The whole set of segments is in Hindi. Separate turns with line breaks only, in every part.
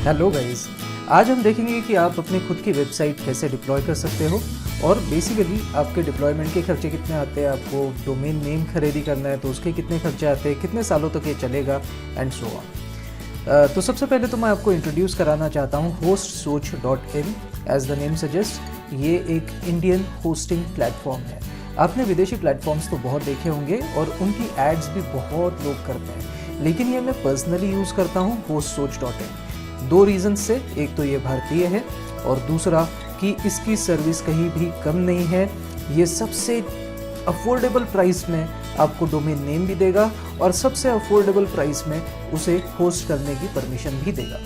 हेलो गाइस, आज हम देखेंगे कि आप अपनी खुद की वेबसाइट कैसे डिप्लॉय कर सकते हो और बेसिकली आपके डिप्लॉयमेंट के खर्चे कितने आते हैं। आपको डोमेन नेम खरीदी करना है तो उसके कितने खर्चे आते हैं, कितने सालों तक ये चलेगा एंड सो ऑन। तो सबसे पहले तो मैं आपको इंट्रोड्यूस कराना चाहता हूँ hostsoch.in। As the name suggest, ये एक इंडियन होस्टिंग प्लेटफॉर्म है। आपने विदेशी प्लेटफॉर्म्स तो बहुत देखे होंगे और उनकी एड्स भी बहुत लोग करते हैं, लेकिन ये मैं पर्सनली यूज़ करता हूँ hostsoch.in। दो रीज़न से, एक तो ये भारतीय है और दूसरा कि इसकी सर्विस कहीं भी कम नहीं है। ये सबसे अफोर्डेबल प्राइस में आपको डोमेन नेम भी देगा और सबसे अफोर्डेबल प्राइस में उसे होस्ट करने की परमिशन भी देगा।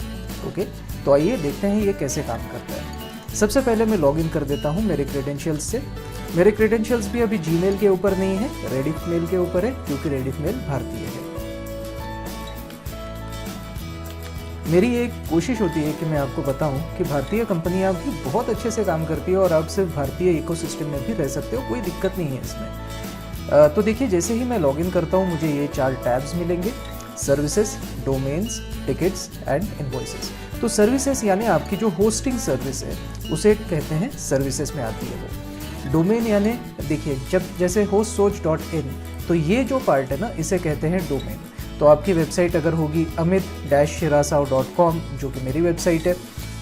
ओके, तो आइए देखते हैं ये कैसे काम करता है। सबसे पहले मैं लॉगिन कर देता हूँ मेरे क्रेडेंशियल्स से। मेरे क्रेडेंशियल्स भी अभी जीमेल के ऊपर नहीं है, रेडिफ मेल के ऊपर है, क्योंकि रेडिफ मेल भारतीय है। मेरी एक कोशिश होती है कि मैं आपको बताऊं कि भारतीय कंपनी आपकी बहुत अच्छे से काम करती है और आप सिर्फ भारतीय इकोसिस्टम में भी रह सकते हो, कोई दिक्कत नहीं है इसमें। तो देखिए, जैसे ही मैं लॉगिन करता हूं मुझे ये 4 टैब्स मिलेंगे: services, domains, tickets and invoices. तो सर्विसेज यानी आपकी जो होस्टिंग सर्विस है उसे कहते हैं, सर्विसेज में आती है वो। डोमेन यानी देखिए, जब जैसे hostsoch.in, तो ये जो पार्ट है ना, इसे कहते हैं डोमेन। तो आपकी वेबसाइट अगर होगी amit-shirasaw.com, जो कि मेरी वेबसाइट है,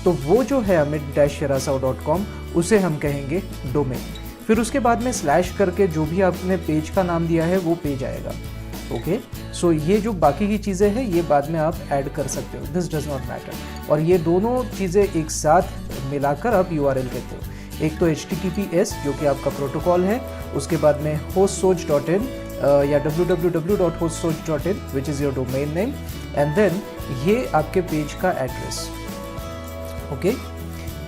तो वो जो है amit-shirasaw.com, उसे हम कहेंगे डोमेन। फिर उसके बाद में स्लैश करके जो भी आपने पेज का नाम दिया है वो पेज आएगा। ओके, सो ये जो बाकी की चीज़ें हैं ये बाद में आप ऐड कर सकते हो, दिस डज नॉट मैटर। और ये दोनों चीज़ें एक साथ मिलाकर आप URL कहते हो। एक तो HTTPS जो कि आपका प्रोटोकॉल है, उसके बाद में hostsoch.in या www.hostsoch.in which is your domain name, and then ये आपके पेज का address. Okay,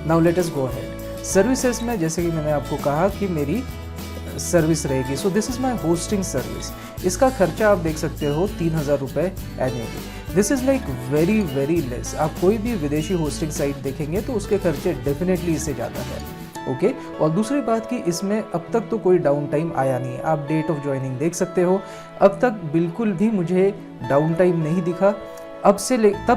now let us go ahead. Services में जैसे कि मैंने आपको कहा कि मेरी सर्विस रहेगी, सो this is my hosting service. इसका खर्चा आप देख सकते हो 3000 रुपये annually. This is like very very less. आप कोई भी विदेशी होस्टिंग साइट देखेंगे तो उसके खर्चे डेफिनेटली इससे ज़्यादा है। ओके, और दूसरी बात कि इसमें अब तक तो कोई डाउन टाइम आया नहीं है। आप डेट ऑफ ज्वाइनिंग देख सकते हो, अब तक बिल्कुल भी मुझे डाउन टाइम नहीं दिखा। तब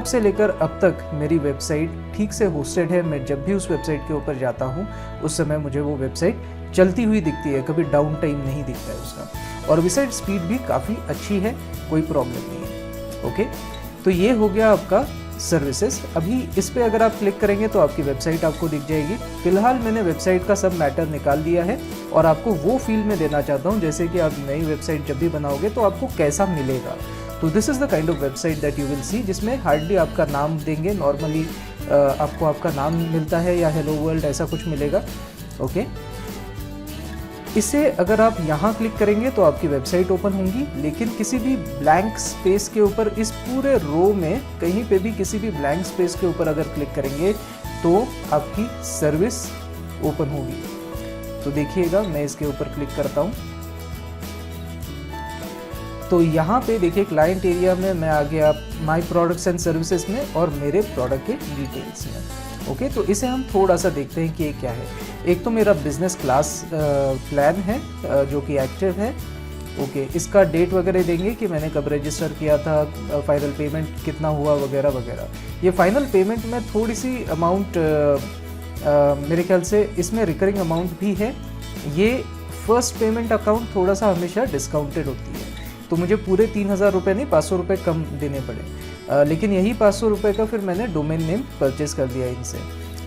से लेकर अब तक मेरी वेबसाइट ठीक से होस्टेड है। मैं जब भी उस वेबसाइट के ऊपर जाता हूँ उस समय मुझे वो वेबसाइट चलती हुई दिखती है, कभी डाउन टाइम नहीं दिखता है उसका। और वेबसाइट स्पीड भी काफ़ी अच्छी है, कोई प्रॉब्लम नहीं है। ओके, तो ये हो गया आपका सर्विसेज। अभी इस पे अगर आप क्लिक करेंगे तो आपकी वेबसाइट आपको दिख जाएगी। फिलहाल मैंने वेबसाइट का सब मैटर निकाल दिया है और आपको वो फील में देना चाहता हूँ जैसे कि आप नई वेबसाइट जब भी बनाओगे तो आपको कैसा मिलेगा। तो this is the kind of website that you will see, जिसमें हार्डली आपका नाम देंगे। नॉर्मली आपको आपका नाम मिलता है या हेलो वर्ल्ड ऐसा कुछ मिलेगा। ओके, इसे अगर आप यहाँ क्लिक करेंगे तो आपकी वेबसाइट ओपन होंगी, लेकिन किसी भी ब्लैंक स्पेस के ऊपर, इस पूरे रो में कहीं पे भी किसी भी ब्लैंक स्पेस के ऊपर अगर क्लिक करेंगे तो आपकी सर्विस ओपन होगी। तो देखिएगा, मैं इसके ऊपर क्लिक करता हूँ तो यहाँ पे देखिए क्लाइंट एरिया में मैं आ गया माई प्रोडक्ट्स एंड सर्विसेज में और मेरे प्रोडक्ट के डिटेल्स में। ओके, तो इसे हम थोड़ा सा देखते हैं कि ये क्या है। एक तो मेरा बिजनेस क्लास प्लान है जो कि एक्टिव है। ओके, इसका डेट वगैरह देंगे कि मैंने कब रजिस्टर किया था, फाइनल पेमेंट कितना हुआ वगैरह वगैरह। ये फाइनल पेमेंट में थोड़ी सी अमाउंट मेरे ख्याल से इसमें रिकरिंग अमाउंट भी है। ये फर्स्ट पेमेंट अकाउंट थोड़ा सा हमेशा डिस्काउंटेड होती है, तो मुझे पूरे 3000 रुपये नहीं 500 रुपये कम देने पड़े। लेकिन यही 500 रुपये का फिर मैंने डोमेन नेम परचेज़ कर दिया इनसे।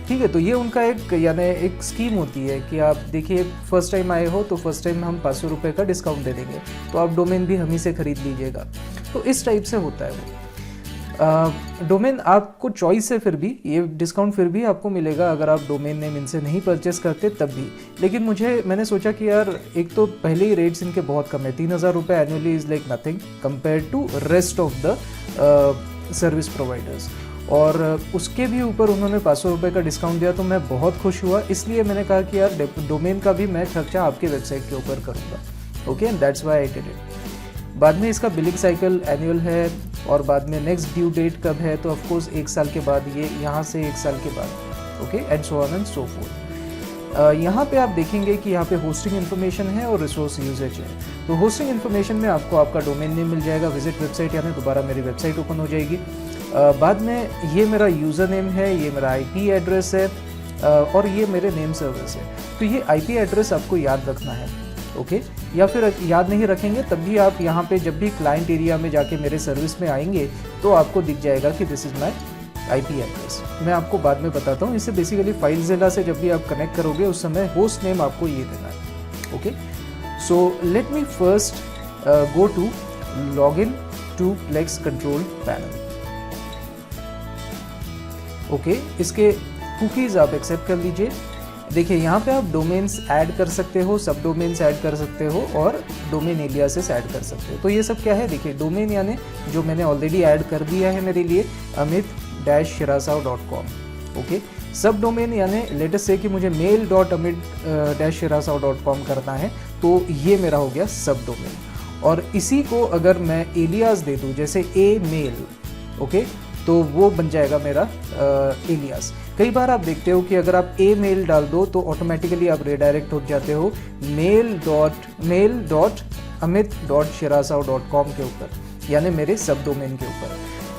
ठीक है, तो ये उनका एक स्कीम होती है कि आप देखिए फर्स्ट टाइम आए हो तो फर्स्ट टाइम हम 500 रुपये का डिस्काउंट दे देंगे, तो आप डोमेन भी हम ही से खरीद लीजिएगा। तो इस टाइप से होता है वो। डोमेन आपको चॉइस है, फिर भी ये डिस्काउंट फिर भी आपको मिलेगा अगर आप डोमेन नेम इनसे नहीं परचेस करते तब भी। लेकिन मैंने सोचा कि यार एक तो पहले ही रेट्स इनके बहुत कम है, 3000 रुपये annually is like nothing compare to rest of the service providers, और उसके भी ऊपर उन्होंने 500 रुपये का डिस्काउंट दिया, तो मैं बहुत खुश हुआ। इसलिए मैंने कहा कि यार डोमेन का भी मैं खर्चा आपके वेबसाइट के ऊपर करूँगा। Okay, and that's why I did it. बाद में इसका बिलिंग साइकिल एनुअल है और बाद में नेक्स्ट ड्यू डेट कब है, तो ऑफकोर्स 1 साल के बाद, ये यहाँ से 1 साल के बाद। Okay, and so on and so fourth. यहाँ पे आप देखेंगे कि यहाँ पे होस्टिंग इन्फॉर्मेशन है और रिसोर्स यूजेज है। तो होस्टिंग इन्फॉर्मेशन में आपको आपका डोमेन नेम मिल जाएगा, विजिट वेबसाइट यानी दोबारा मेरी वेबसाइट ओपन हो जाएगी। बाद में ये मेरा यूज़र नेम है, ये मेरा आईपी एड्रेस है और ये मेरे नेम सर्विस है। तो ये आईपी एड्रेस आपको याद रखना है, ओके। या फिर याद नहीं रखेंगे तब भी आप यहाँ पे जब भी क्लाइंट एरिया में जाके मेरे सर्विस में आएंगे तो आपको दिख जाएगा कि this is my IP address. मैं आपको बाद में बताता हूँ। इससे बेसिकली फाइलज़िला से जब भी आप कनेक्ट करोगे उस समय होस्ट नेम आपको ये देना है, okay. So let me first go to log in to Plex control panel, okay. इसके कुकीज़ आप एक्सेप्ट कर लीजिए। देखिए यहाँ पे आप डोमेन्स ऐड कर सकते हो, सब डोमेन्स ऐड कर सकते हो और डोमेन एलियासेस ऐड कर सकते हो। तो ये सब क्या है, देखिए डोमेन यानी जो मैंने ऑलरेडी ऐड कर दिया है मेरे लिए amit-shirasav.com, ओके। सब डोमेन यानी लेट अस से कि मुझे mail.amit-shirasav.com करना है तो ये मेरा हो गया सब डोमेन। और इसी को अगर मैं एलियास दे दूँ जैसे ए मेल, ओके, तो वो बन जाएगा मेरा एलियास। कई बार आप देखते हो कि अगर आप ए मेल डाल दो तो ऑटोमेटिकली आप रिडायरेक्ट हो जाते हो mail.amit.shirasav.com के ऊपर, यानी मेरे सब डोमेन के ऊपर।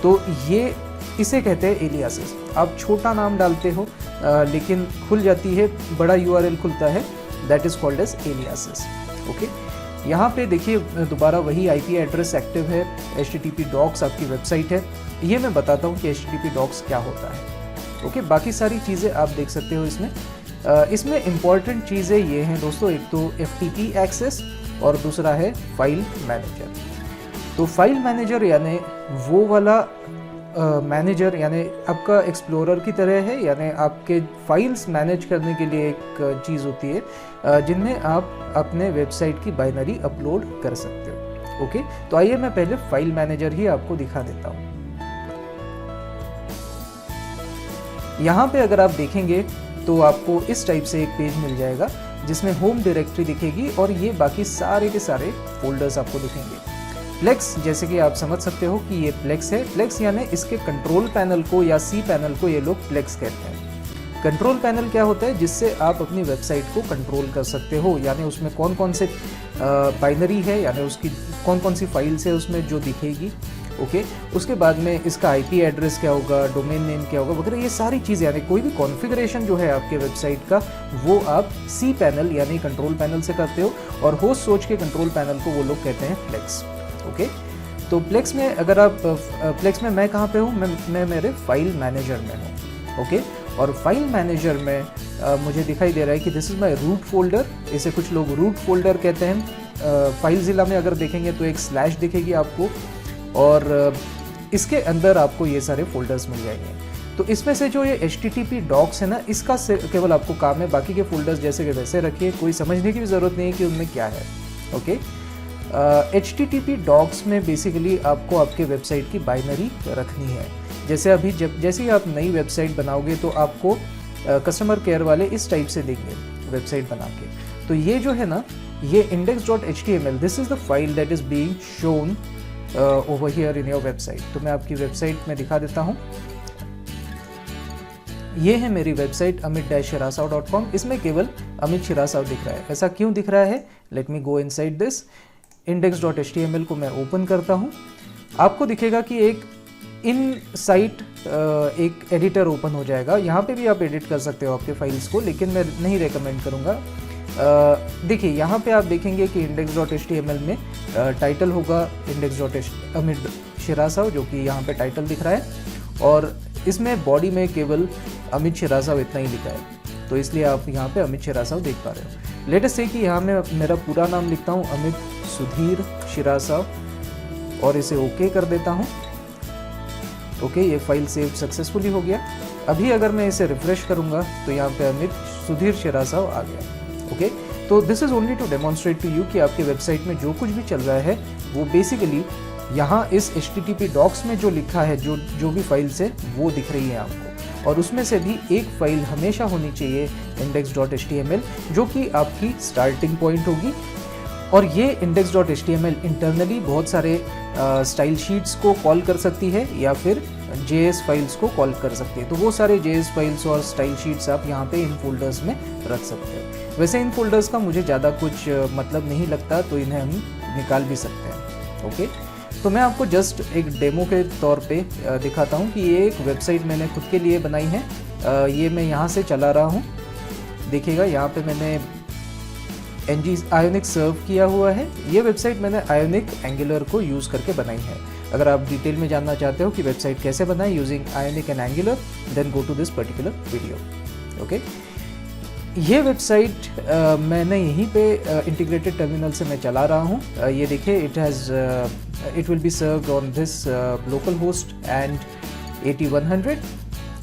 तो ये इसे कहते हैं एलियासेस। आप छोटा नाम डालते हो लेकिन खुल जाती है, बड़ा यूआरएल खुलता है, that is called as aliases, okay. यहाँ पे देखिए दोबारा वही आईपी एड्रेस एक्टिव है, http docs आपकी वेबसाइट है। ये मैं बताता हूँ कि http docs क्या होता है, ओके। बाकी सारी चीज़ें आप देख सकते हो इसमें। इसमें इम्पॉर्टेंट चीज़ें ये हैं दोस्तों, एक तो FTP एक्सेस और दूसरा है फाइल मैनेजर। तो फाइल मैनेजर यानी वो वाला मैनेजर यानी आपका एक्सप्लोरर की तरह है, यानी आपके फाइल्स मैनेज करने के लिए एक चीज़ होती है जिनमें आप अपने वेबसाइट की बाइनरी अपलोड कर सकते हो, ओके। तो आइए मैं पहले फाइल मैनेजर ही आपको दिखा देता हूँ। यहाँ पे अगर आप देखेंगे तो आपको इस टाइप से एक पेज मिल जाएगा जिसमें होम डायरेक्टरी दिखेगी और ये बाकी सारे के सारे फोल्डर्स आपको दिखेंगे। प्लेक्स, जैसे कि आप समझ सकते हो कि ये प्लेक्स है। प्लेक्स यानी इसके कंट्रोल पैनल को या सी पैनल को ये लोग प्लेक्स कहते हैं। कंट्रोल पैनल क्या होता है, जिससे आप अपनी वेबसाइट को कंट्रोल कर सकते हो, यानी उसमें कौन कौन से बाइनरी है, यानी उसकी कौन कौन सी फाइल्स है उसमें जो दिखेगी, ओके। उसके बाद में इसका आईपी एड्रेस क्या होगा, डोमेन नेम क्या होगा वगैरह, ये सारी चीज़ें, यानी कोई भी कॉन्फ़िगरेशन जो है आपके वेबसाइट का वो आप सी पैनल यानी कंट्रोल पैनल से करते हो। और होस्ट सोच के कंट्रोल पैनल को वो लोग कहते हैं प्लेक्स, ओके। तो प्लेक्स में अगर आप प्लेक्स में मैं कहाँ पे हूँ, मैं मेरे फाइल मैनेजर में हूँ, ओके। और फाइल मैनेजर में मुझे दिखाई दे रहा है कि this is my root folder. इसे कुछ लोग रूट फोल्डर कहते हैं। फाइलज़िला में अगर देखेंगे तो एक स्लैश दिखेगी आपको और इसके अंदर आपको ये सारे फोल्डर्स मिल जाएंगे। तो इसमें से जो ये HTTP docs है ना, इसका केवल आपको काम है, बाकी के फोल्डर्स जैसे कि वैसे रखिए, कोई समझने की भी ज़रूरत नहीं है कि उनमें क्या है, ओके। HTTP docs में बेसिकली आपको आपके वेबसाइट की बाइनरी रखनी है। जैसे अभी जैसे ही आप नई वेबसाइट बनाओगे तो आपको कस्टमर केयर वाले इस टाइप से देंगे वेबसाइट बना के। तो ये जो है ना, ये index.html, this is the file that is being shown over here in your website. तो मैं आपकी वेबसाइट में दिखा देता हूँ। ये है मेरी वेबसाइट amit-shirasav.com। इसमें केवल अमित शिरासाव दिख रहा है। ऐसा क्यों दिख रहा है, let me go inside this. index.html को मैं ओपन करता हूँ। आपको दिखेगा कि एक इन साइट एक एडिटर ओपन हो जाएगा। यहाँ पे भी आप एडिट कर सकते हो आपके फाइल्स को, लेकिन मैं नहीं रेकमेंड करूँगा। देखिए यहाँ पे आप देखेंगे कि index.html में टाइटल होगा amit-shirasav, जो कि यहाँ पे टाइटल दिख रहा है, और इसमें बॉडी में केवल अमित शिरासाव इतना ही लिखा है। तो इसलिए आप यहाँ पे अमित शिरासाव देख पा रहे हो। लेट अस से कि यहाँ मैं मेरा पूरा नाम लिखता हूँ अमित सुधीर शिरासाव और इसे ओके कर देता हूँ, ओके। ये फाइल सेव सक्सेसफुली हो गया। अभी अगर मैं इसे रिफ्रेश करूँगा तो यहाँ पे अमित सुधीर शिरासाव आ गया, ओके। तो this is only to demonstrate to you कि आपके वेबसाइट में जो कुछ भी चल रहा है वो बेसिकली यहाँ इस HTTP docs में जो लिखा है, जो भी फाइल्स है वो दिख रही है आपको। और उसमें से भी एक फाइल हमेशा होनी चाहिए index.html, जो कि आपकी स्टार्टिंग पॉइंट होगी। और ये index.html इंटरनली बहुत सारे स्टाइल शीट्स को कॉल कर सकती है या फिर JS फाइल्स को कॉल कर सकती है। तो वो सारे JS फाइल्स और स्टाइल शीट्स आप यहाँ पे इन फोल्डर्स में रख सकते हो। वैसे इन फोल्डर्स का मुझे ज़्यादा कुछ मतलब नहीं लगता, तो इन्हें हम निकाल भी सकते हैं, ओके। तो मैं आपको जस्ट एक डेमो के तौर पे दिखाता हूँ कि ये एक वेबसाइट मैंने खुद के लिए बनाई है। ये मैं यहाँ से चला रहा हूँ, देखिएगा यहाँ पे मैंने एनजी आयोनिक सर्व किया हुआ है। ये वेबसाइट मैंने आयोनिक एंगुलर को यूज़ करके बनाई है। अगर आप डिटेल में जानना चाहते हो कि वेबसाइट कैसे बनाए using Ionic and Angular, then go to this particular video. Okay, ये वेबसाइट मैंने यहीं पे इंटीग्रेटेड टर्मिनल से मैं चला रहा हूँ। ये देखिए, it will be served on this local host and 8100,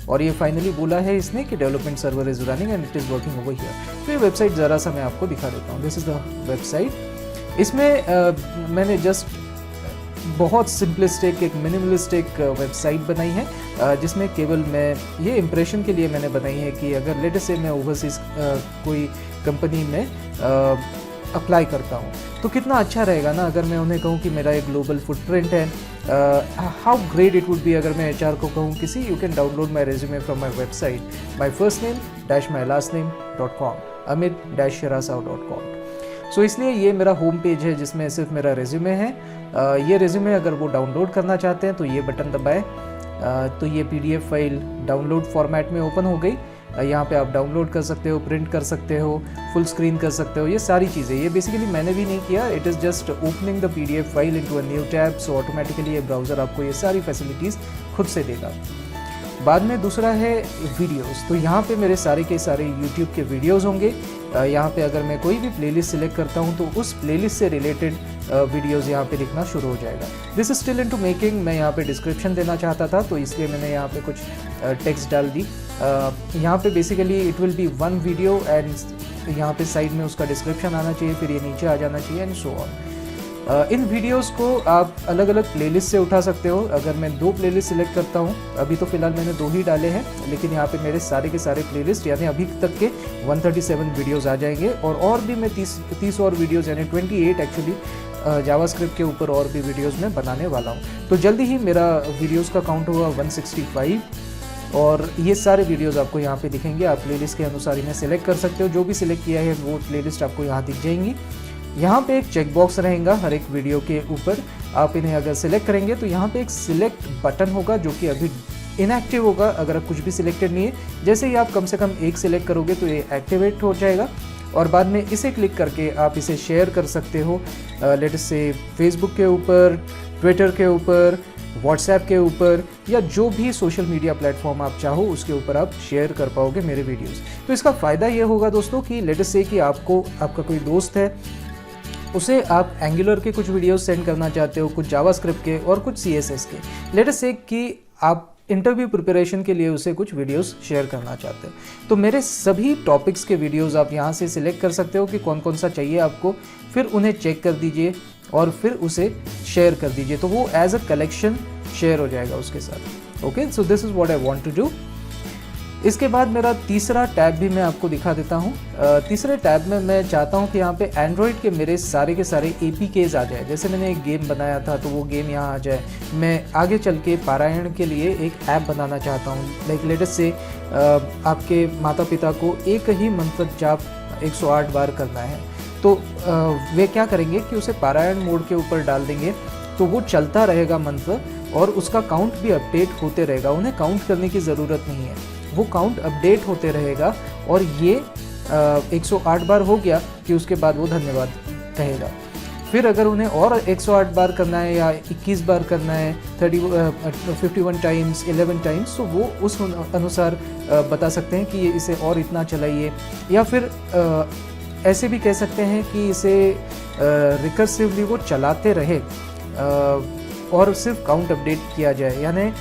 और ये फाइनली बोला है इसने कि development server is running and it is working over here. तो ये वेबसाइट ज़रा सा मैं आपको दिखा देता हूँ। This is the website. इसमें मैंने जस्ट बहुत सिंपलिस्टिक, एक मिनिमलिस्टिक वेबसाइट बनाई है, जिसमें केवल मैं ये इम्प्रेशन के लिए मैंने बनाई है कि अगर लेट से मैं ओवरसीज कोई कंपनी में अप्लाई करता हूँ तो कितना अच्छा रहेगा ना, अगर मैं उन्हें कहूँ कि मेरा एक ग्लोबल फुटप्रिंट है। How great it would be अगर मैं HR को कहूँ किसी, you can download my resume from my website, my first name dash my last name .com, amit-shirasao.com। सो इसलिए ये मेरा होम पेज है जिसमें सिर्फ मेरा रेज्यूमे है। ये रेज्यूमे अगर वो डाउनलोड करना चाहते हैं तो ये बटन दबाएं, तो ये PDF फाइल डाउनलोड फॉर्मेट में ओपन हो गई। यहाँ पे आप डाउनलोड कर सकते हो, प्रिंट कर सकते हो, फुल स्क्रीन कर सकते हो, ये सारी चीज़ें। ये बेसिकली मैंने भी नहीं किया, it is just opening the PDF file into a new tab. So automatically ये ब्राउज़र आपको ये सारी फैसिलिटीज़ खुद से देगा। बाद में दूसरा है वीडियोस। तो यहाँ पे मेरे सारे के सारे YouTube के वीडियोस होंगे। यहाँ पे अगर मैं कोई भी प्लेलिस्ट सिलेक्ट करता हूँ तो उस प्लेलिस्ट से रिलेटेड वीडियोस यहाँ पे दिखना शुरू हो जाएगा। This is still into making. मैं यहाँ पे डिस्क्रिप्शन देना चाहता था तो इसलिए मैंने यहाँ पे कुछ टेक्स्ट डाल दी। यहाँ पे basically it will be one video and यहाँ पे साइड में उसका डिस्क्रिप्शन आना चाहिए, फिर ये नीचे आ जाना चाहिए and so on. In videos को आप अलग अलग प्लेलिस्ट से उठा सकते हो। अगर मैं 2 प्लेलिस्ट सिलेक्ट करता हूँ, अभी तो फिलहाल मैंने 2 ही डाले हैं, लेकिन यहाँ पे मेरे सारे के सारे प्लेलिस्ट यानी अभी तक के 137 वीडियोस आ जाएंगे। और भी मैं 30 और वीडियोस यानी 28 एक्चुअली जावास्क्रिप्ट के ऊपर और भी वीडियोस में बनाने वाला हूँ। तो जल्दी ही मेरा वीडियोस का काउंट होगा 165 और ये सारे वीडियोस आपको यहाँ पे दिखेंगे। आप प्लेलिस्ट के अनुसार इन्हें सेलेक्ट कर सकते हो। जो भी सिलेक्ट किया है वो प्लेलिस्ट आपको यहाँ दिख जाएंगी। यहाँ पे एक चेक बॉक्स रहेगा हर एक वीडियो के ऊपर। आप इन्हें अगर सिलेक्ट करेंगे तो यहाँ पे एक सिलेक्ट बटन होगा जो कि अभी इनएक्टिव होगा अगर कुछ भी सिलेक्टेड नहीं है। जैसे ही आप कम से कम एक सिलेक्ट करोगे तो ये एक्टिवेट हो जाएगा और बाद में इसे क्लिक करके आप इसे शेयर कर सकते हो, लेट से फेसबुक के ऊपर, ट्विटर के ऊपर, व्हाट्सएप के ऊपर या जो भी सोशल मीडिया प्लेटफॉर्म आप चाहो उसके ऊपर आप शेयर कर पाओगे मेरे वीडियोस। तो इसका फ़ायदा ये होगा दोस्तों कि लेट से कि आपका कोई दोस्त है, उसे आप एंगुलर के कुछ वीडियोस सेंड करना चाहते हो, कुछ जावास्क्रिप्ट के और कुछ CSS के। लेट से कि आप इंटरव्यू प्रिपरेशन के लिए उसे कुछ वीडियोस शेयर करना चाहते हो, तो मेरे सभी टॉपिक्स के वीडियोस आप यहाँ से सिलेक्ट कर सकते हो कि कौन कौन सा चाहिए आपको, फिर उन्हें चेक कर दीजिए और फिर उसे शेयर कर दीजिए, तो वो एज अ कलेक्शन शेयर हो जाएगा उसके साथ। Okay, so this is what I want to do. इसके बाद मेरा तीसरा टैब भी मैं आपको दिखा देता हूँ। तीसरे टैब में मैं चाहता हूँ कि यहाँ पे एंड्रॉयड के मेरे सारे के सारे APKs आ जाए। जैसे मैंने एक गेम बनाया था तो वो गेम यहाँ आ जाए। मैं आगे चल के पारायण के लिए एक ऐप बनाना चाहता हूँ। लाइक लेटेस्ट से आपके माता पिता को एक ही मंत्र जाप 108 बार करना है, तो वे क्या करेंगे कि उसे पारायण मोड के ऊपर डाल देंगे, तो वो चलता रहेगा मंत्र और उसका काउंट भी अपडेट होते रहेगा। उन्हें काउंट करने की ज़रूरत नहीं है, वो काउंट अपडेट होते रहेगा और ये 108 बार हो गया कि उसके बाद वो धन्यवाद कहेगा। फिर अगर उन्हें और 108 बार करना है या 21 बार करना है, 51 टाइम्स, 11 टाइम्स, तो वो उस अनुसार बता सकते हैं कि इसे और इतना चलाइए। या फिर ऐसे भी कह सकते हैं कि इसे रिकर्सिवली वो चलाते रहे और सिर्फ काउंट अपडेट किया जाए, यानी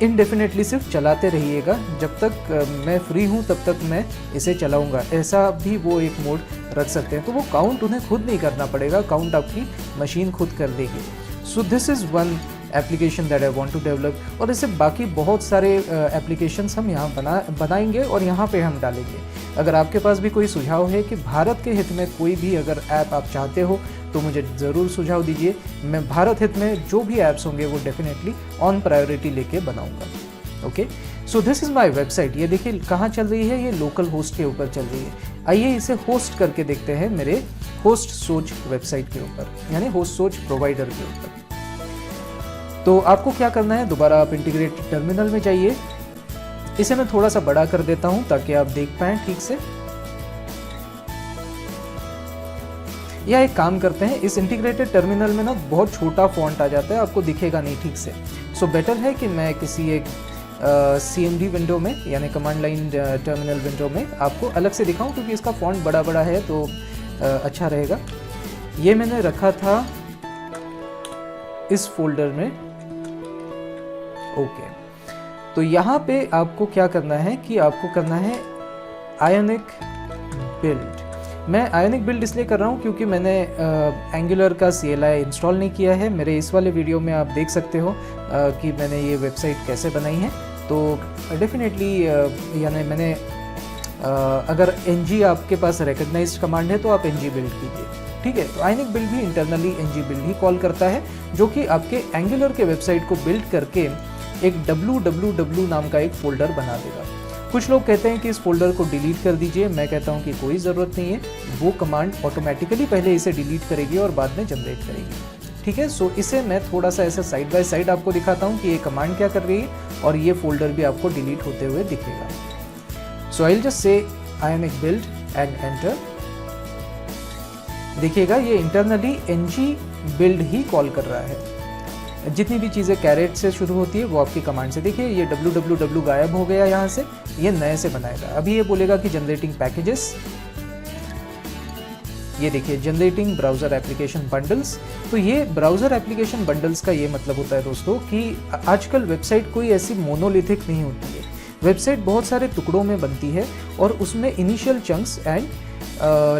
इनडेफिनेटली सिर्फ चलाते रहिएगा, जब तक मैं फ्री हूँ तब तक मैं इसे चलाऊँगा, ऐसा भी वो एक मोड रख सकते हैं। तो वो काउंट उन्हें खुद नहीं करना पड़ेगा, काउंट आपकी मशीन खुद कर देगी। So this is one application that I want to develop. और इससे बाकी बहुत सारे एप्लीकेशंस हम यहाँ बनाएंगे और यहाँ पे हम डालेंगे। अगर आपके पास भी कोई सुझाव है कि भारत के हित में कोई भी अगर ऐप आप चाहते हो तो मुझे ज़रूर सुझाव दीजिए। मैं भारत हित में जो भी ऐप्स होंगे वो डेफिनेटली ऑन प्रायोरिटी लेके बनाऊंगा। Okay, so this is my website. ये देखिए कहाँ चल रही है, ये लोकल होस्ट के ऊपर चल रही है। आइए इसे होस्ट करके देखते हैं मेरे होस्ट सोच वेबसाइट के ऊपर, यानी होस्ट सोच प्रोवाइडर के ऊपर। तो आपको क्या करना है, दोबारा आप इंटीग्रेटेड टर्मिनल में जाइए। इसे मैं थोड़ा सा बड़ा कर देता हूं ताकि आप देख पाएं ठीक से। या एक काम करते हैं, इस इंटीग्रेटेड टर्मिनल में ना बहुत छोटा फॉन्ट आ जाता है, आपको दिखेगा नहीं ठीक से। सो बेटर है कि मैं किसी एक CMD विंडो में यानी कमांड लाइन टर्मिनल विंडो में आपको अलग से दिखाऊं, क्योंकि इसका फॉन्ट बड़ा बड़ा है तो अच्छा रहेगा। ये मैंने रखा था इस फोल्डर में। ओके, तो यहाँ पे आपको क्या करना है कि आपको करना है आयोनिक बिल्ड। मैं आयोनिक बिल्ड इसलिए कर रहा हूँ क्योंकि मैंने एंगुलर का CLI इंस्टॉल नहीं किया है। मेरे इस वाले वीडियो में आप देख सकते हो कि मैंने ये वेबसाइट कैसे बनाई है। तो डेफिनेटली यानी मैंने अगर ng आपके पास रिकग्नाइज्ड कमांड है तो आप ng बिल्ड कीजिए, ठीक है। तो आयोनिक बिल्ड भी इंटरनली ng बिल्ड ही कॉल करता है, जो कि आपके एंगुलर के वेबसाइट को बिल्ड करके एक www नाम का एक फोल्डर बना देगा। कुछ लोग कहते हैं कि इस फोल्डर को डिलीट कर दीजिए, मैं कहता हूं कि कोई ज़रूरत नहीं है, वो कमांड ऑटोमेटिकली पहले इसे डिलीट करेगी और बाद में जनरेट करेगी, ठीक है। सो इसे मैं थोड़ा सा ऐसे साइड बाय साइड आपको दिखाता हूं कि ये कमांड क्या कर रही है और ये फोल्डर भी आपको डिलीट होते हुए दिखेगा। So I will just say Ionic build and enter. देखिएगा ये इंटरनली ng बिल्ड ही कॉल कर रहा है। जितनी भी चीज़ें कैरेट से शुरू होती है वो आपकी कमांड से। देखिए ये www गायब हो गया यहाँ से, ये नए से बनाएगा। अभी ये बोलेगा कि जनरेटिंग पैकेजेस, ये देखिए जनरेटिंग ब्राउज़र एप्लीकेशन बंडल्स। तो ये ब्राउज़र एप्लीकेशन बंडल्स का ये मतलब होता है दोस्तों कि आजकल वेबसाइट कोई ऐसी मोनोलिथिक नहीं होती है। वेबसाइट बहुत सारे टुकड़ों में बनती है और उसमें initial chunks and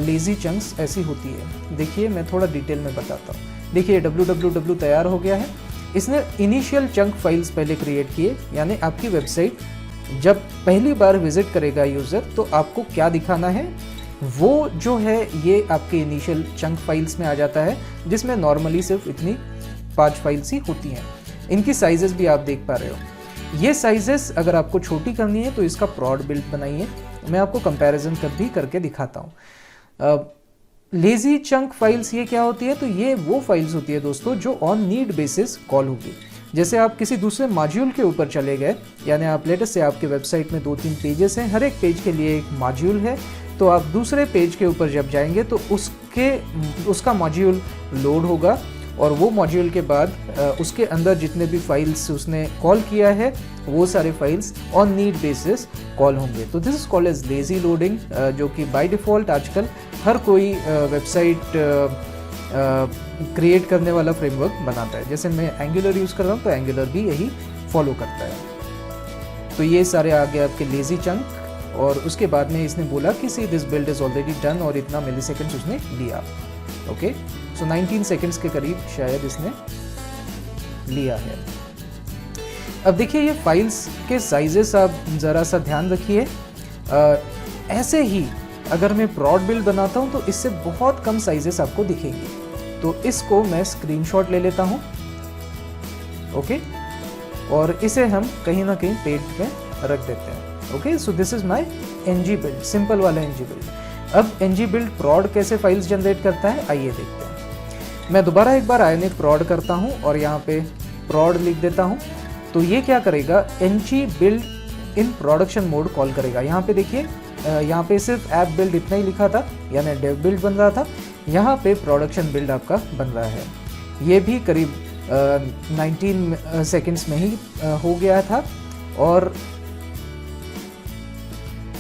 lazy chunks ऐसी होती है। देखिए मैं थोड़ा डिटेल में बताता हूँ। देखिए www तैयार हो गया है। इसने इनिशियल चंक फाइल्स पहले क्रिएट किए, यानी आपकी वेबसाइट जब पहली बार विजिट करेगा यूज़र तो आपको क्या दिखाना है वो जो है ये आपके इनिशियल चंक फाइल्स में आ जाता है, जिसमें नॉर्मली सिर्फ इतनी 5 फाइल्स ही होती हैं। इनकी साइजेस भी आप देख पा रहे हो। ये साइजेस अगर आपको छोटी करनी है तो इसका प्रॉड बिल्ड बनाइए। मैं आपको कंपैरिजन भी करके दिखाता हूँ। लेजी चंक फाइल्स ये क्या होती है, तो ये वो फाइल्स होती है दोस्तों जो ऑन नीड बेसिस कॉल होगी। जैसे आप किसी दूसरे मॉड्यूल के ऊपर चले गए, यानी आप लेटेस्ट से आपके वेबसाइट में 2-3 पेजेस हैं, हर एक पेज के लिए एक मॉड्यूल है, तो आप दूसरे पेज के ऊपर जब जाएंगे तो उसका मॉड्यूल लोड होगा और वो मॉड्यूल के बाद उसके अंदर जितने भी फाइल्स उसने कॉल किया है वो सारे files on need basis call होंगे। तो this is called as lazy loading, जो कि बाय डिफ़ॉल्ट आजकल हर कोई वेबसाइट क्रिएट करने वाला फ्रेमवर्क बनाता है। जैसे मैं एंगुलर यूज़ कर रहा हूँ तो एंगुलर भी यही फॉलो करता है। तो ये सारे आ गए आपके लेजी चंक, और उसके बाद में इसने बोला कि see this build is already done, और इतना मिली सेकेंड्स उसने लिया। ओके, सो 19 सेकेंड्स के करीब शायद इसने लिया है। अब देखिए ये फाइल्स के साइजेस आप ज़रा सा ध्यान रखिए। ऐसे ही अगर मैं प्रॉड बिल्ड बनाता हूँ तो इससे बहुत कम साइजेस आपको दिखेंगे। तो इसको मैं स्क्रीनशॉट ले लेता हूँ, ओके, और इसे हम कहीं ना कहीं पेज पे रख देते हैं। Okay, so this is my ng build, simple वाला ng बिल्ड। अब ng बिल्ड प्रॉड कैसे फाइल्स जनरेट करता है आइए देखते हैं। मैं दोबारा एक बार आयोनिक प्रॉड करता हूँ और यहाँ पे प्रॉड लिख देता हूँ। तो ये क्या करेगा, ng build in production mode call करेगा। यहाँ पे देखिए, यहाँ पे सिर्फ ऐप बिल्ड इतना ही लिखा था, यानी डेव बिल्ड बन रहा था। यहाँ पे प्रोडक्शन बिल्ड आपका बन रहा है। ये भी करीब 19 सेकेंड्स में ही हो गया था। और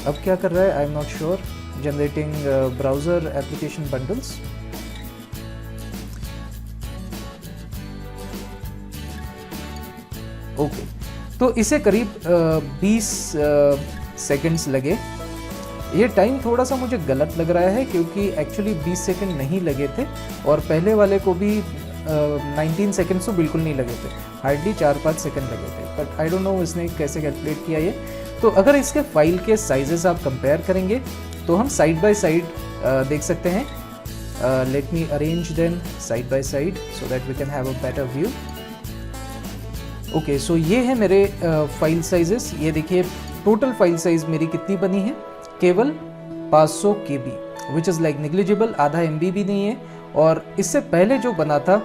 अब क्या कर रहा है, I am not sure, generating browser application bundles. Okay, तो इसे करीब 20 सेकेंड्स लगे। ये टाइम थोड़ा सा मुझे गलत लग रहा है क्योंकि एक्चुअली 20 सेकेंड नहीं लगे थे और पहले वाले को भी 19 सेकेंड्स तो बिल्कुल नहीं लगे थे, हार्डली 4-5 सेकेंड लगे थे। बट आई डोंट नो इसने कैसे कैलकुलेट किया ये। तो अगर इसके फाइल के साइजेस आप कंपेयर करेंगे तो हम साइड बाय साइड देख सकते हैं। Let me arrange them side by side so that we can have a better view. Okay, so ये है मेरे फाइल साइजेस। ये देखिए टोटल फाइल साइज मेरी कितनी बनी है, केवल 500 KB, which is like negligible, आधा MB भी नहीं है। और इससे पहले जो बना था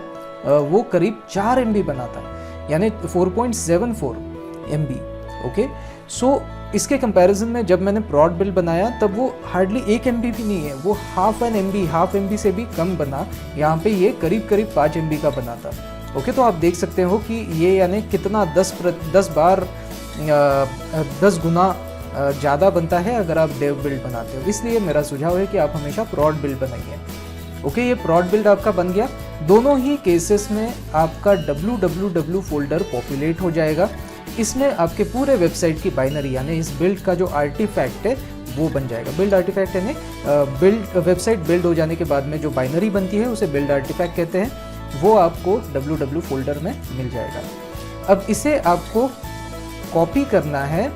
वो करीब 4 MB बना था। यानी 4.74 MB। ओके, सो इसके कंपैरिजन में जब मैंने प्रॉड बिल्ड बनाया तब वो हार्डली 1 MB भी नहीं है, वो हाफ MB से भी कम बना। यहाँ पे ये करीब 5 MB का बना था। ओके, तो आप देख सकते हो कि ये यानी कितना 10 गुना ज़्यादा बनता है अगर आप डेव बिल्ड बनाते हो। इसलिए मेरा सुझाव है कि आप हमेशा प्रॉड बिल्ड बनाइए। ओके, ये प्रॉड बिल्ड आपका बन गया। दोनों ही केसेस में आपका www फोल्डर पॉपुलेट हो जाएगा। इसमें आपके पूरे वेबसाइट की बाइनरी यानी इस बिल्ड का जो आर्टिफैक्ट है वो बन जाएगा। बिल्ड आर्टिफैक्ट यानी वेबसाइट बिल्ड हो जाने के बाद में जो बाइनरी बनती है उसे बिल्ड आर्टिफैक्ट कहते हैं, वो आपको www फोल्डर में मिल जाएगा। अब इसे आपको कॉपी करना है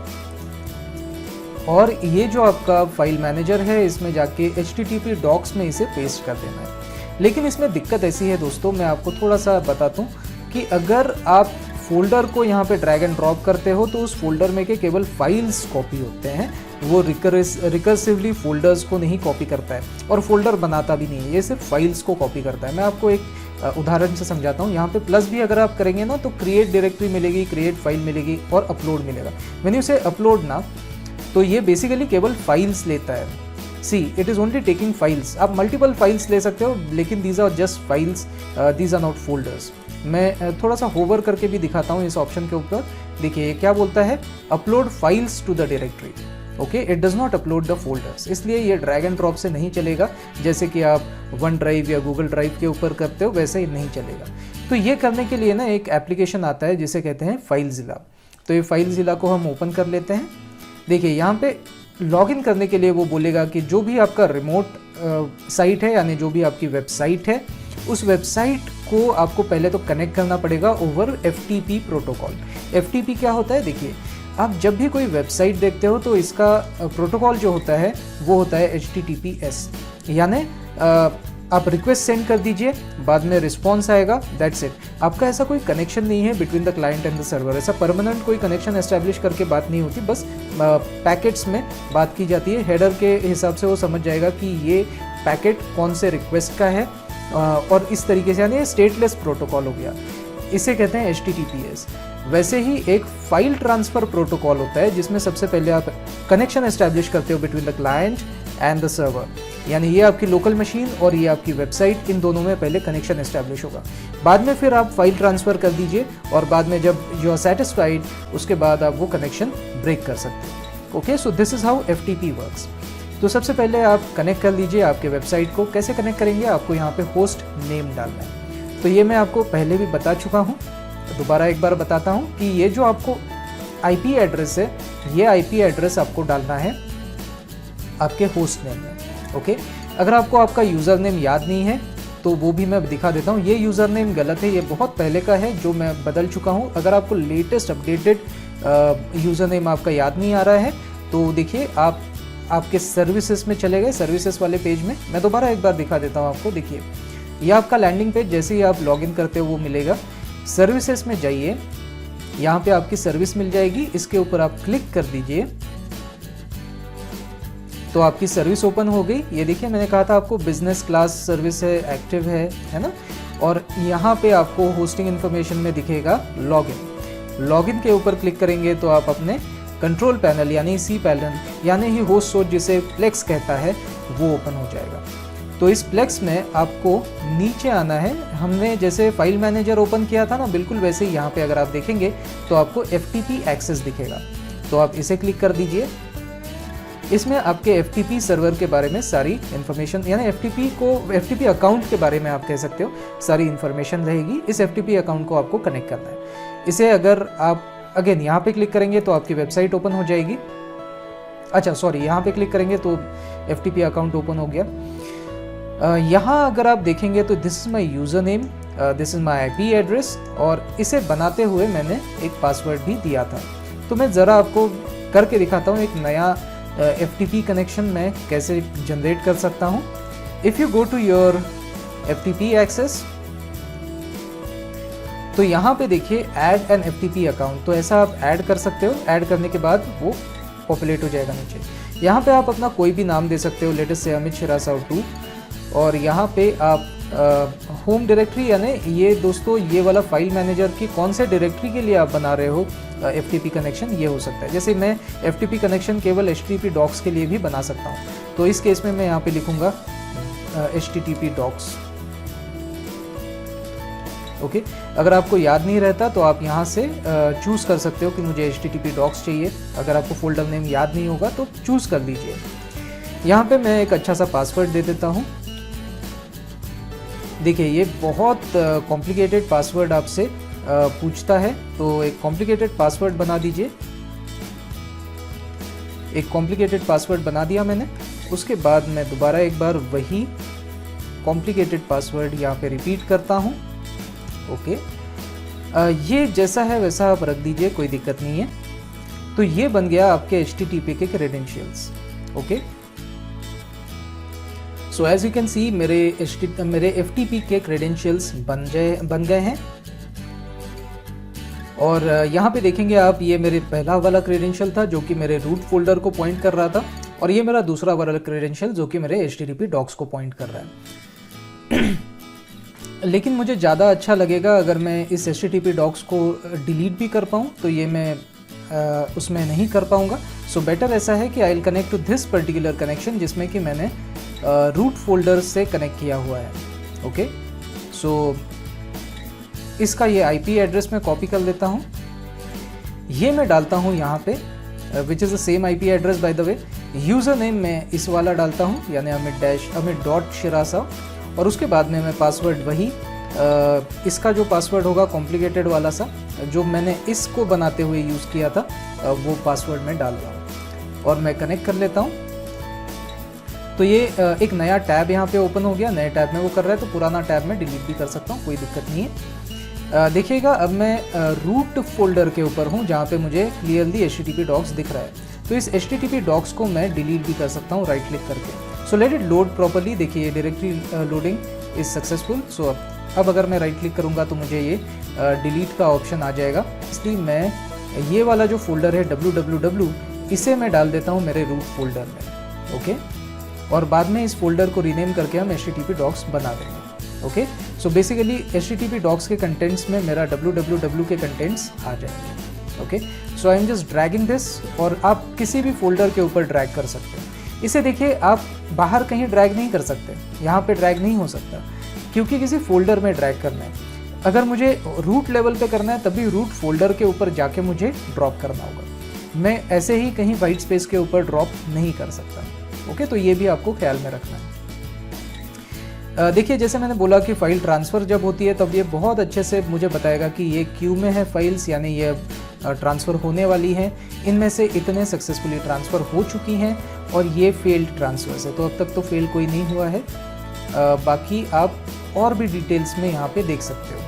और ये जो आपका फाइल मैनेजर है इसमें जाके HTTP डॉक्स में इसे पेस्ट कर देना है। लेकिन इसमें दिक्कत ऐसी है दोस्तों, मैं आपको थोड़ा सा बताता हूँ कि अगर आप फोल्डर को यहाँ पे ड्रैग एंड ड्रॉप करते हो तो उस फोल्डर में के केवल फाइल्स कॉपी होते हैं, वो रिकर्सिवली फोल्डर्स को नहीं कॉपी करता है और फोल्डर बनाता भी नहीं है, ये सिर्फ फाइल्स को कॉपी करता है। मैं आपको एक उदाहरण से समझाता हूँ। यहाँ पे प्लस भी अगर आप करेंगे ना तो क्रिएट डायरेक्टरी मिलेगी, क्रिएट फाइल मिलेगी और अपलोड मिलेगा। मैंने उसे अपलोड ना तो ये बेसिकली केवल फाइल्स लेता है। See it is only taking files. आप मल्टीपल फाइल्स ले सकते हो लेकिन these are just files, these are not folders. मैं थोड़ा सा होवर करके भी दिखाता हूँ इस ऑप्शन के ऊपर। देखिए क्या बोलता है, upload files to the directory. Okay, it does not upload the folders. इसलिए ये ड्रैग एंड ड्रॉप से नहीं चलेगा, जैसे कि आप वन ड्राइव या गूगल ड्राइव के ऊपर करते हो वैसे ही नहीं चलेगा। तो ये करने के लिए ना एक एप्लीकेशन आता है जिसे कहते हैं फाइलज़िला। तो ये फाइलज़िला को हम ओपन कर लेते हैं। देखिए यहाँ पे लॉगिन करने के लिए वो बोलेगा कि जो भी आपका रिमोट साइट है यानी जो भी आपकी वेबसाइट है उस वेबसाइट को आपको पहले तो कनेक्ट करना पड़ेगा ओवर FTP प्रोटोकॉल। FTP क्या होता है, देखिए आप जब भी कोई वेबसाइट देखते हो तो इसका प्रोटोकॉल जो होता है वो होता है HTTPS, यानी आप रिक्वेस्ट सेंड कर दीजिए, बाद में रिस्पॉन्स आएगा, दैट्स इट। आपका ऐसा कोई कनेक्शन नहीं है between the client and the server. ऐसा परमानेंट कोई कनेक्शन एस्टैब्लिश करके बात नहीं होती, बस पैकेट्स में बात की जाती है। हेडर के हिसाब से वो समझ जाएगा कि ये पैकेट कौन से रिक्वेस्ट का है और इस तरीके से, यानी स्टेटलेस प्रोटोकॉल हो गया। इसे कहते हैं HTTPS। वैसे ही एक फाइल ट्रांसफ़र प्रोटोकॉल होता है जिसमें सबसे पहले आप कनेक्शन एस्टैब्लिश करते हो between the client and the server, यानी ये आपकी लोकल मशीन और ये आपकी वेबसाइट, इन दोनों में पहले कनेक्शन एस्टैब्लिश होगा। बाद में फिर आप फाइल ट्रांसफ़र कर दीजिए और बाद में जब यू आर सेटिस्फाइड उसके बाद आप वो कनेक्शन ब्रेक कर सकते हो। Okay, so this is how FTP works. तो सबसे पहले आप कनेक्ट कर लीजिए आपके वेबसाइट को। कैसे कनेक्ट करेंगे, आपको यहाँ पे होस्ट नेम डालना है। तो ये मैं आपको पहले भी बता चुका हूँ, दोबारा एक बार बताता हूँ कि ये जो आपको IP एड्रेस है, ये IP एड्रेस आपको डालना है आपके होस्ट नेम में। ओके, अगर आपको आपका यूज़र नेम याद नहीं है तो वो भी मैं दिखा देता हूँ। ये यूज़र नेम गलत है, ये बहुत पहले का है जो मैं बदल चुका हूँ। अगर आपको लेटेस्ट अपडेटेड यूज़र नेम आपका याद नहीं आ रहा है तो देखिए आप आपके सर्विसेज में चले गए, सर्विसेज वाले पेज में। मैं दोबारा एक बार दिखा देता हूँ आपको। देखिए ये आपका लैंडिंग पेज, जैसे ही आप लॉगिन करते हो वो मिलेगा। सर्विसेज में जाइए, यहाँ पे आपकी सर्विस मिल जाएगी, इसके ऊपर आप क्लिक कर दीजिए तो आपकी सर्विस ओपन हो गई। ये देखिए मैंने कहा था आपको बिजनेस क्लास सर्विस है, एक्टिव है ना। और यहाँ पे आपको होस्टिंग इन्फॉर्मेशन में दिखेगा लॉगिन। लॉगिन के ऊपर क्लिक करेंगे तो आप अपने कंट्रोल पैनल यानी सी पैनल यानी ही होस्ट सोर्स जिसे प्लेक्स कहता है वो ओपन हो जाएगा। तो इस प्लेक्स में आपको नीचे आना है। हमने जैसे फाइल मैनेजर ओपन किया था ना, बिल्कुल वैसे ही यहाँ पे अगर आप देखेंगे तो आपको FTP एक्सेस दिखेगा। तो आप इसे क्लिक कर दीजिए। इसमें आपके FTP सर्वर के बारे में सारी इन्फॉर्मेशन, यानी FTP अकाउंट के बारे में आप कह सकते हो, सारी इन्फॉर्मेशन रहेगी। इस FTP अकाउंट को आपको कनेक्ट करना है। इसे अगर आप अगेन यहाँ पे क्लिक करेंगे तो आपकी वेबसाइट ओपन हो जाएगी। अच्छा सॉरी, यहाँ पे क्लिक करेंगे तो FTP अकाउंट ओपन हो गया। यहाँ अगर आप देखेंगे तो this is my user name, this is my IP address, और इसे बनाते हुए मैंने एक पासवर्ड भी दिया था। तो मैं ज़रा आपको करके दिखाता हूँ एक नया FTP कनेक्शन मैं कैसे जनरेट कर सकता हूँ। If you go to your FTP access तो यहाँ पे देखिए ऐड एन FTP अकाउंट, तो ऐसा आप ऐड कर सकते हो। ऐड करने के बाद वो पॉपुलेट हो जाएगा नीचे। यहाँ पे आप अपना कोई भी नाम दे सकते हो, लेटेस्ट से अमित श्रीवास्तव 2, और यहाँ पे आप होम डायरेक्टरी यानी ये दोस्तों ये वाला फाइल मैनेजर की कौन से डायरेक्टरी के लिए आप बना रहे हो FTP कनेक्शन, ये हो सकता है। जैसे मैं FTP कनेक्शन केवल HTTP डॉक्स के लिए भी बना सकता हूँ, तो इस केस में मैं यहाँ पे लिखूँगा HTTP डॉक्स। ओके, अगर आपको याद नहीं रहता तो आप यहाँ से चूज़ कर सकते हो कि मुझे HTTP डॉक्स चाहिए। अगर आपको फोल्डर नेम याद नहीं होगा तो चूज़ कर लीजिए। यहाँ पे मैं एक अच्छा सा पासवर्ड दे देता हूँ। देखिए ये बहुत कॉम्प्लिकेटेड पासवर्ड आपसे पूछता है, तो एक कॉम्प्लिकेटेड पासवर्ड बना दीजिए। एक कॉम्प्लिकेटेड पासवर्ड बना दिया मैंने। उसके बाद मैं दोबारा एक बार वही कॉम्प्लिकेटेड पासवर्ड यहाँ पे रिपीट करता हूँ। ओके, ये जैसा है वैसा आप रख दीजिए, कोई दिक्कत नहीं है। तो ये बन गया आपके HTTP के credentials. Okay, so as you can see मेरे FTP के क्रेडेंशियल्स बन गए हैं। और यहाँ पे देखेंगे आप, ये मेरे पहला वाला क्रेडेंशियल था जो कि मेरे रूट फोल्डर को पॉइंट कर रहा था, और ये मेरा दूसरा वाला क्रेडेंशियल जो कि मेरे HTTP डॉक्स को पॉइंट कर रहा है। लेकिन मुझे ज़्यादा अच्छा लगेगा अगर मैं इस HTTP डॉक्स को डिलीट भी कर पाऊँ, तो ये मैं उसमें नहीं कर पाऊँगा। सो बेटर ऐसा है कि I will connect to this particular connection जिसमें कि मैंने रूट फोल्डर से कनेक्ट किया हुआ है। ओके, सो इसका ये IP एड्रेस मैं कॉपी कर लेता हूँ। ये मैं डालता हूँ यहाँ पे, which is the same IP address by the way. User name मैं इस वाला डालता हूँ, यानी अमित डॉट शिरासा, और उसके बाद में मैं पासवर्ड वही इसका जो पासवर्ड होगा कॉम्प्लिकेटेड वाला सा जो मैंने इसको बनाते हुए यूज़ किया था, वो पासवर्ड मैं डाल रहा हूँ और मैं कनेक्ट कर लेता हूँ। तो ये एक नया टैब यहाँ पे ओपन हो गया। नए टैब में वो कर रहा है, तो पुराना टैब में डिलीट भी कर सकता हूँ, कोई दिक्कत नहीं है। देखिएगा अब मैं रूट फोल्डर के ऊपर हूँ जहाँ पे मुझे क्लियरली HTTP डॉक्स दिख रहा है। तो इस HTTP डॉक्स को मैं डिलीट भी कर सकता हूँ राइट क्लिक करके। So let it load properly. देखिए डायरेक्टरी लोडिंग इज सक्सेसफुल। सो अब अगर मैं राइट क्लिक करूँगा तो मुझे ये डिलीट का ऑप्शन आ जाएगा। इसलिए मैं ये वाला जो फोल्डर है www, इसे मैं डाल देता हूँ मेरे रूट फोल्डर में। ओके, और बाद में इस फोल्डर को रीनेम करके हम HTTP डॉक्स बना देंगे। Okay, so basically HTTP docs के कंटेंट्स में मेरा www के कंटेंट्स आ जाएंगे। Okay, so I am just dragging this, और आप किसी भी फोल्डर के ऊपर ड्रैग कर सकते हैं। इसे देखिए आप बाहर कहीं ड्रैग नहीं कर सकते, यहाँ पे ड्रैग नहीं हो सकता क्योंकि किसी फोल्डर में ड्रैग करना है। अगर मुझे रूट लेवल पे करना है तभी रूट फोल्डर के ऊपर जाके मुझे ड्रॉप करना होगा। मैं ऐसे ही कहीं वाइट स्पेस के ऊपर ड्रॉप नहीं कर सकता। ओके, तो ये भी आपको ख्याल में रखना है। देखिए जैसे मैंने बोला कि फ़ाइल ट्रांसफ़र जब होती है तब ये बहुत अच्छे से मुझे बताएगा कि ये क्यू में है फाइल्स, यानी ये ट्रांसफ़र होने वाली हैं। इनमें से इतने सक्सेसफुली ट्रांसफ़र हो चुकी हैं और ये फेल्ड ट्रांसफ़र्स है, तो अब तक तो फेल कोई नहीं हुआ है। बाकी आप और भी डिटेल्स में यहाँ पे देख सकते हो।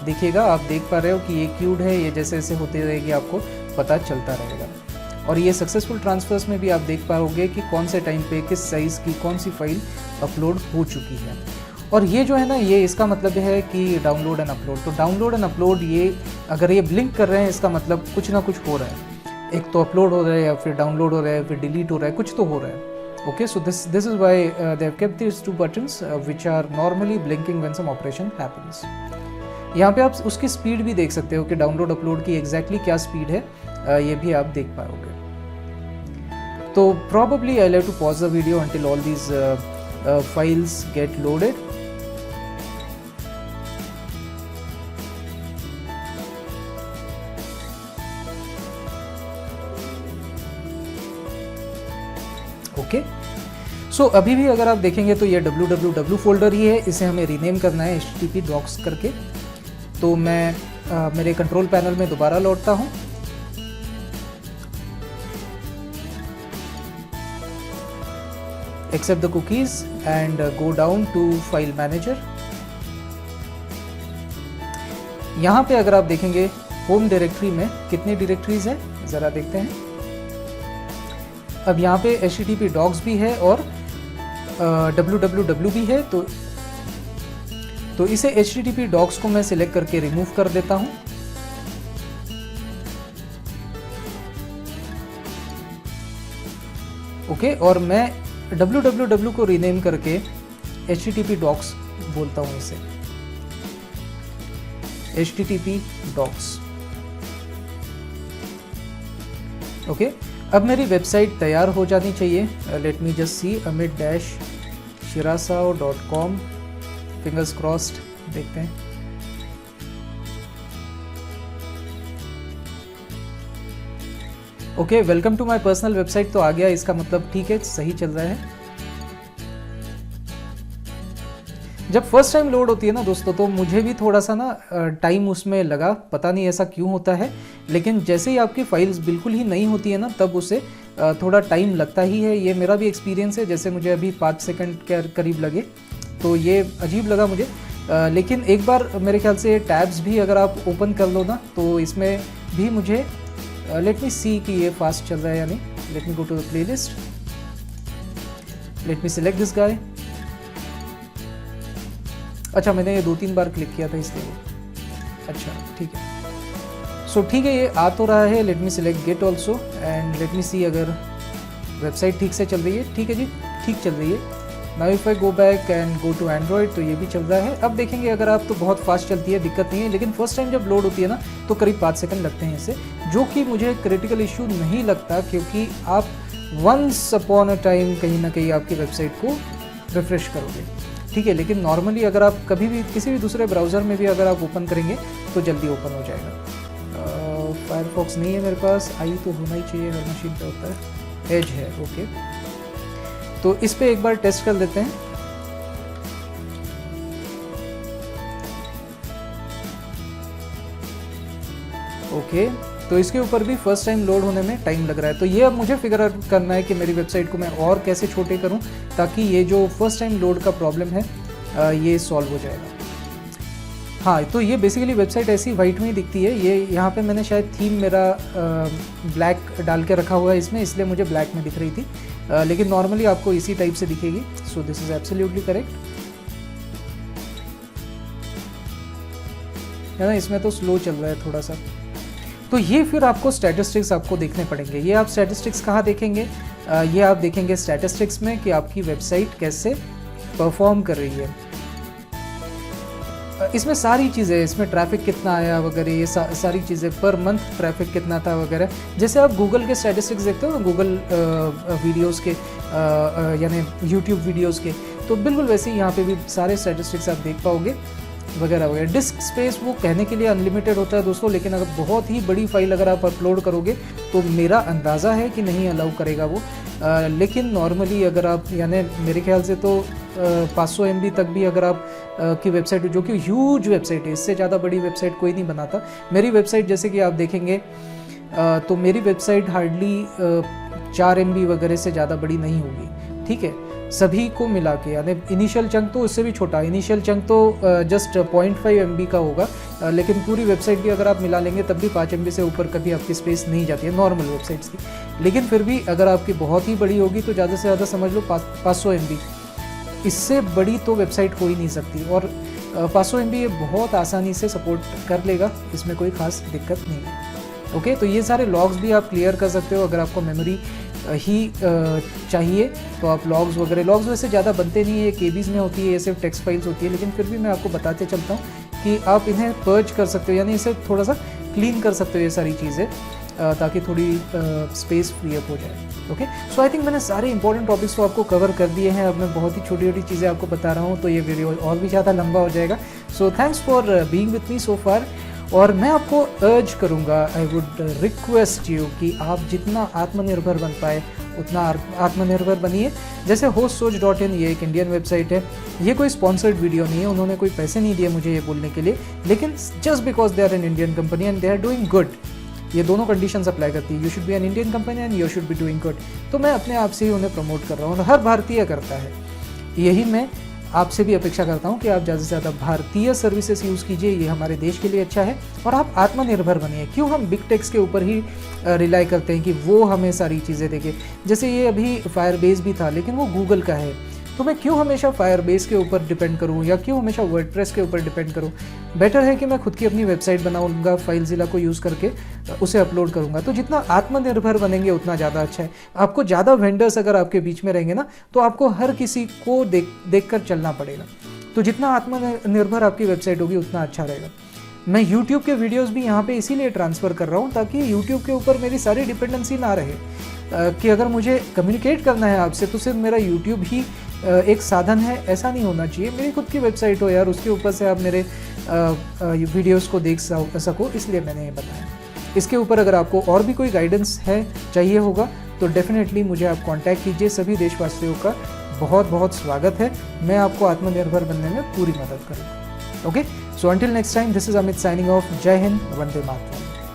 देखिएगा आप देख पा रहे हो कि ये क्यूड है, ये जैसे जैसे होते रहेगी आपको पता चलता रहेगा। और ये सक्सेसफुल ट्रांसफर्स में भी आप देख पाओगे कि कौन से टाइम पे किस साइज़ की कौन सी फाइल अपलोड हो चुकी है। और ये जो है ना, ये इसका मतलब है कि डाउनलोड एंड अपलोड। तो डाउनलोड एंड अपलोड, ये अगर ये ब्लिंक कर रहे हैं इसका मतलब कुछ ना कुछ हो रहा है। एक तो अपलोड हो रहा है या फिर डाउनलोड हो रहा है, फिर डिलीट हो रहा है, कुछ तो हो रहा है। Okay, so this is why they have kept these two buttons which are normally blinking when some operation happens. यहाँ पे आप उसकी स्पीड भी देख सकते हो कि डाउनलोड अपलोड की एग्जैक्टली क्या स्पीड है, ये भी आप देख पाओगे। तो probably I'll have to pause the video until all these files get loaded. Okay, so अभी भी अगर आप देखेंगे तो ये www फोल्डर ही है, इसे हमें रीनेम करना है HTTP डॉक्स करके। तो मैं मेरे कंट्रोल पैनल में दोबारा लौटता हूँ। Accept the cookies and go down to file manager. यहाँ पे अगर आप देखेंगे होम डायरेक्टरी में कितनी डायरेक्टरीज है ज़रा देखते हैं। अब यहाँ पे HTTP डॉक्स भी है और www भी है, तो इसे HTTP डॉक्स को मैं सिलेक्ट करके रिमूव कर देता हूँ। ओके, और मैं www को रीनेम करके HTTP डॉक्स बोलता हूँ इसे, HTTP docs। ओके, अब मेरी वेबसाइट तैयार हो जानी चाहिए। Let me just see, amit-shirasao.com, fingers crossed, देखते हैं। Okay, welcome to my personal website तो आ गया, इसका मतलब ठीक है, सही चल रहा है। जब फर्स्ट टाइम लोड होती है ना दोस्तों, तो मुझे भी थोड़ा सा ना टाइम उसमें लगा, पता नहीं ऐसा क्यों होता है, लेकिन जैसे ही आपकी फाइल्स बिल्कुल ही नई होती है ना, तब उसे थोड़ा टाइम लगता ही है। ये मेरा भी एक्सपीरियंस है, जैसे मुझे अभी 5 सेकंड के करीब लगे, तो ये अजीब लगा मुझे। लेकिन एक बार मेरे ख्याल से टैब्स भी अगर आप ओपन कर लो ना, तो इसमें भी मुझे लेट मी सी कि ये फास्ट चल रहा है या नहीं। Let me go to the playlist, let me select this guy. अच्छा, मैंने ये 2-3 बार क्लिक किया था इसलिए। अच्छा ठीक है, सो ठीक है, ये आ तो रहा है। Let me select get also and let me see अगर वेबसाइट ठीक से चल रही है। ठीक है जी, ठीक चल रही है। Now if I go back and go to Android, तो ये भी चल रहा है। अब देखेंगे, अगर आप तो बहुत फास्ट चलती है, दिक्कत नहीं है, लेकिन फर्स्ट टाइम जब लोड होती है ना, तो करीब 5 सेकंड लगते हैं इसे, जो कि मुझे क्रिटिकल इशू नहीं लगता, क्योंकि आप वंस अपॉन अ टाइम कहीं ना कहीं आपकी वेबसाइट को रिफ्रेश करोगे, ठीक है। लेकिन नॉर्मली अगर आप कभी भी किसी भी दूसरे ब्राउज़र में भी अगर आप ओपन करेंगे तो जल्दी ओपन हो जाएगा। फायरफॉक्स नहीं है मेरे पास, आई तो होना ही चाहिए, हर मशीन पे होता है। एज है, ओके, तो इस पे एक बार टेस्ट कर लेते हैं। ओके, तो इसके ऊपर भी फर्स्ट टाइम लोड होने में टाइम लग रहा है। तो ये अब मुझे फिगर आउट करना है कि मेरी वेबसाइट को मैं और कैसे छोटे करूं, ताकि ये जो फर्स्ट टाइम लोड का प्रॉब्लम है ये सॉल्व हो जाएगा। हाँ, तो ये बेसिकली वेबसाइट ऐसी वाइट में ही दिखती है। ये यहाँ पे मैंने शायद थीम मेरा ब्लैक डाल के रखा हुआ है इसमें, इसलिए मुझे ब्लैक में दिख रही थी, लेकिन नॉर्मली आपको इसी टाइप से दिखेगी। So this is absolutely correct, है ना। इसमें तो स्लो चल रहा है थोड़ा सा। तो ये फिर आपको स्टैटिस्टिक्स आपको देखने पड़ेंगे। ये आप स्टैटिस्टिक्स कहाँ देखेंगे? ये आप देखेंगे स्टैटिस्टिक्स में कि आपकी वेबसाइट कैसे परफॉर्म कर रही है। इसमें सारी चीज़ें, इसमें ट्रैफिक कितना आया वगैरह, ये सारी चीज़ें, पर मंथ ट्रैफिक कितना था वगैरह। जैसे आप गूगल के स्टैटिस्टिक्स देखते हो ना, गूगल वीडियोस के यानी यूट्यूब वीडियोस के, तो बिल्कुल वैसे ही यहाँ पे भी सारे स्टैटिस्टिक्स आप देख पाओगे वगैरह वगैरह। डिस्क स्पेस वो कहने के लिए अनलिमिटेड होता है दोस्तों, लेकिन अगर बहुत ही बड़ी फाइल अगर आप अपलोड करोगे तो मेरा अंदाज़ा है कि नहीं अलाउ करेगा वो। लेकिन नॉर्मली अगर आप, यानी मेरे ख्याल से तो 500 MB तक भी अगर आप की वेबसाइट, जो कि ह्यूज वेबसाइट है, इससे ज़्यादा बड़ी वेबसाइट कोई नहीं बनाता। मेरी वेबसाइट जैसे कि आप देखेंगे तो मेरी वेबसाइट हार्डली 4 MB वगैरह से ज़्यादा बड़ी नहीं होगी, ठीक है, सभी को मिला के। यानी इनिशियल चंक तो उससे भी छोटा, इनिशियल चंक तो जस्ट 0.5 MB का होगा, लेकिन पूरी वेबसाइट भी अगर आप मिला लेंगे तब भी 5 MB से ऊपर कभी आपकी स्पेस नहीं जाती है नॉर्मल वेबसाइट्स की। लेकिन फिर भी अगर आपकी बहुत ही बड़ी होगी तो ज़्यादा से ज़्यादा समझ लो 500 MB, इससे बड़ी तो वेबसाइट हो ही नहीं सकती। और 500 MB ये बहुत आसानी से सपोर्ट कर लेगा, इसमें कोई ख़ास दिक्कत नहीं है। ओके, तो ये सारे लॉग्स भी आप क्लियर कर सकते हो। अगर आपको मेमोरी ही चाहिए तो आप लॉग्स वगैरह, लॉग्स वैसे ज़्यादा बनते नहीं है, ये केबीज़ में होती है, ये सिर्फ टेक्स्ट फाइल्स होती है, लेकिन फिर भी मैं आपको बताते चलता हूँ कि आप इन्हें पर्ज कर सकते हो, यानी इसे थोड़ा सा क्लीन कर सकते हो ये सारी चीज़ें, ताकि थोड़ी स्पेस फ्री अप हो जाए। ओके, सो आई थिंक मैंने सारे इंपॉर्टेंट टॉपिक्स तो आपको कवर कर दिए हैं। अब मैं बहुत ही छोटी छोटी चीज़ें आपको बता रहा हूँ, तो ये वीडियो और भी ज़्यादा लंबा हो जाएगा। So thanks for being with me so far. और मैं आपको अर्ज करूँगा, आई वुड रिक्वेस्ट यू कि आप जितना आत्मनिर्भर बन पाए उतना आत्मनिर्भर बनिए। जैसे hostsoch.in, ये एक इंडियन वेबसाइट है, ये कोई स्पॉन्सर्ड वीडियो नहीं है, उन्होंने कोई पैसे नहीं दिए मुझे ये बोलने के लिए, लेकिन just because they are an Indian company and they are doing good, ये दोनों कंडीशंस अप्लाई करती है। You should be an Indian company and you should be doing good. तो मैं अपने आप से ही उन्हें प्रमोट कर रहा हूँ, हर भारतीय करता है। यही मैं आपसे भी अपेक्षा करता हूँ कि आप ज़्यादा से ज़्यादा भारतीय सर्विसेज यूज़ कीजिए, ये हमारे देश के लिए अच्छा है। और आप आत्मनिर्भर बनिए। क्यों हम बिग टेक्स के ऊपर ही रिलाई करते हैं कि वो हमें सारी चीज़ें देंगे? जैसे ये अभी फायरबेस भी था, लेकिन वो गूगल का है, तो मैं क्यों हमेशा फायरबेस के ऊपर डिपेंड करूं, या क्यों हमेशा वर्डप्रेस के ऊपर डिपेंड करूं? बेटर है कि मैं खुद की अपनी वेबसाइट बनाऊंगा, फाइलज़िला को यूज़ करके उसे अपलोड करूंगा। तो जितना आत्मनिर्भर बनेंगे उतना ज़्यादा अच्छा है। आपको ज़्यादा वेंडर्स अगर आपके बीच में रहेंगे ना, तो आपको हर किसी को देख कर चलना पड़ेगा। तो जितना आत्मनिर्भर आपकी वेबसाइट होगी उतना अच्छा रहेगा। मैं YouTube के वीडियोस भी यहाँ पे इसीलिए ट्रांसफ़र कर रहा हूँ ताकि YouTube के ऊपर मेरी सारी डिपेंडेंसी ना रहे, कि अगर मुझे कम्युनिकेट करना है आपसे तो सिर्फ मेरा YouTube ही एक साधन है, ऐसा नहीं होना चाहिए। मेरी खुद की वेबसाइट हो यार, उसके ऊपर से आप मेरे वीडियोस को देख सको, इसलिए मैंने ये बताया। इसके ऊपर अगर आपको और भी कोई गाइडेंस है चाहिए होगा तो डेफिनेटली मुझे आप कांटेक्ट कीजिए। सभी देशवासियों का बहुत बहुत स्वागत है, मैं आपको आत्मनिर्भर बनने में पूरी मदद करूँगा। Okay, so until next time, this is Amit signing off. जय हिंद, वंदे मातरम।